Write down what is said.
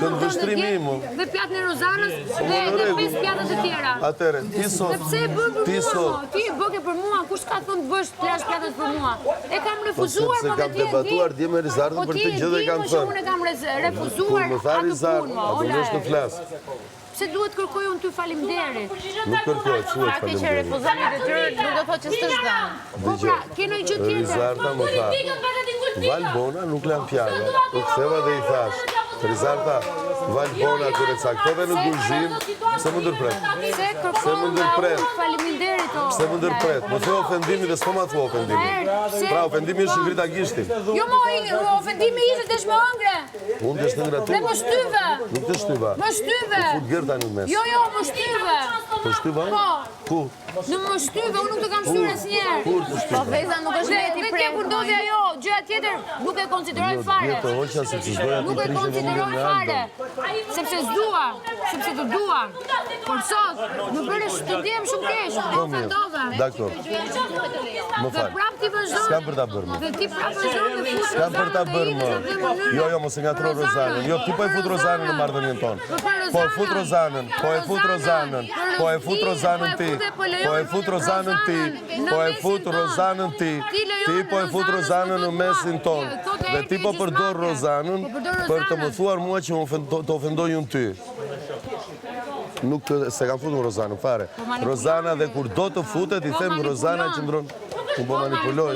Kënd vështrimi im. Dhe pjatë në Rozanës dhe 5 pjatët të tjera. Atëre, ti sot. Dhe pse e bën për mua? Ti e bëke për mua, kush ka thënë të bësh plash pjatët për mua? E kam refuzuar, sepse kam debatuar dje me Rizardën për të gjë dhe kam thënë. Unë e kam refuzuar Kur më tha Rizardën, a do nesh të flas. Pse duhet kërkoj unë ty faleminderit? Nuk kërkoj, thuhet Fakti që refuzoni detyrë nuk do thotë që s'të zgjan. Po pra, ke ndonjë gjë tjetër? Rizarda më tha, Valbona nuk lan fjala. U ktheva dhe i thash, Rizarda, Valbona kërë caktove në guzhin, pse më ndërpret? Se kërkoj nga faleminderit o. Pse më ndërpret? Më thua ofendimi dhe s'po ma thua ofendimi. Pra, ofendimi është ngrita gishtin. Jo ofendimi ishte desh më ëngre. Unë desh të ngratu. Dhe më shtyve. Nuk të shtyva. Më shtyve. Fut gërda në mes. Jo, më shtyve. Të shtyva? Po. Ku? Në më shtyve, unë nuk të kam shtyre asnjëherë. Kur të shtyva? Po Veza nuk është veti Dhe prerë. kur ndodhi ajo, gjëja tjetër nuk e konsideroj fare. Djetë hoqa se që zdoja të Nuk e prishin e konsideroj një fare. Aldo. Sepse s'dua, sepse të dua. Por sot, më bëre të ndjem shumë keq, Po do mirë, fandova. dakor. Më Dhe falë. prap ti vazhdon. S'kam për ta bërë më. Dhe ti prap vazhdon dhe fut. S'kam për ta bërë më. Jo, mos e ngatro Rozanën. Jo, ti po e fut Rozanën në marrëdhënien tonë. Po e fut Rozanën, po e fut Rozanën, po e fut Rozanën ti, po e fut Rozanën ti, po e fut Rozanën ti, ti po e fut Rozanën në mesin tonë. Dhe ti po përdor Rozanën për të më thuar mua që të ofendoj unë ty. Nuk se kam futur Rozanën fare. Rozana dhe kur do të futet i them Rozana qëndron. Unë po manipuloj.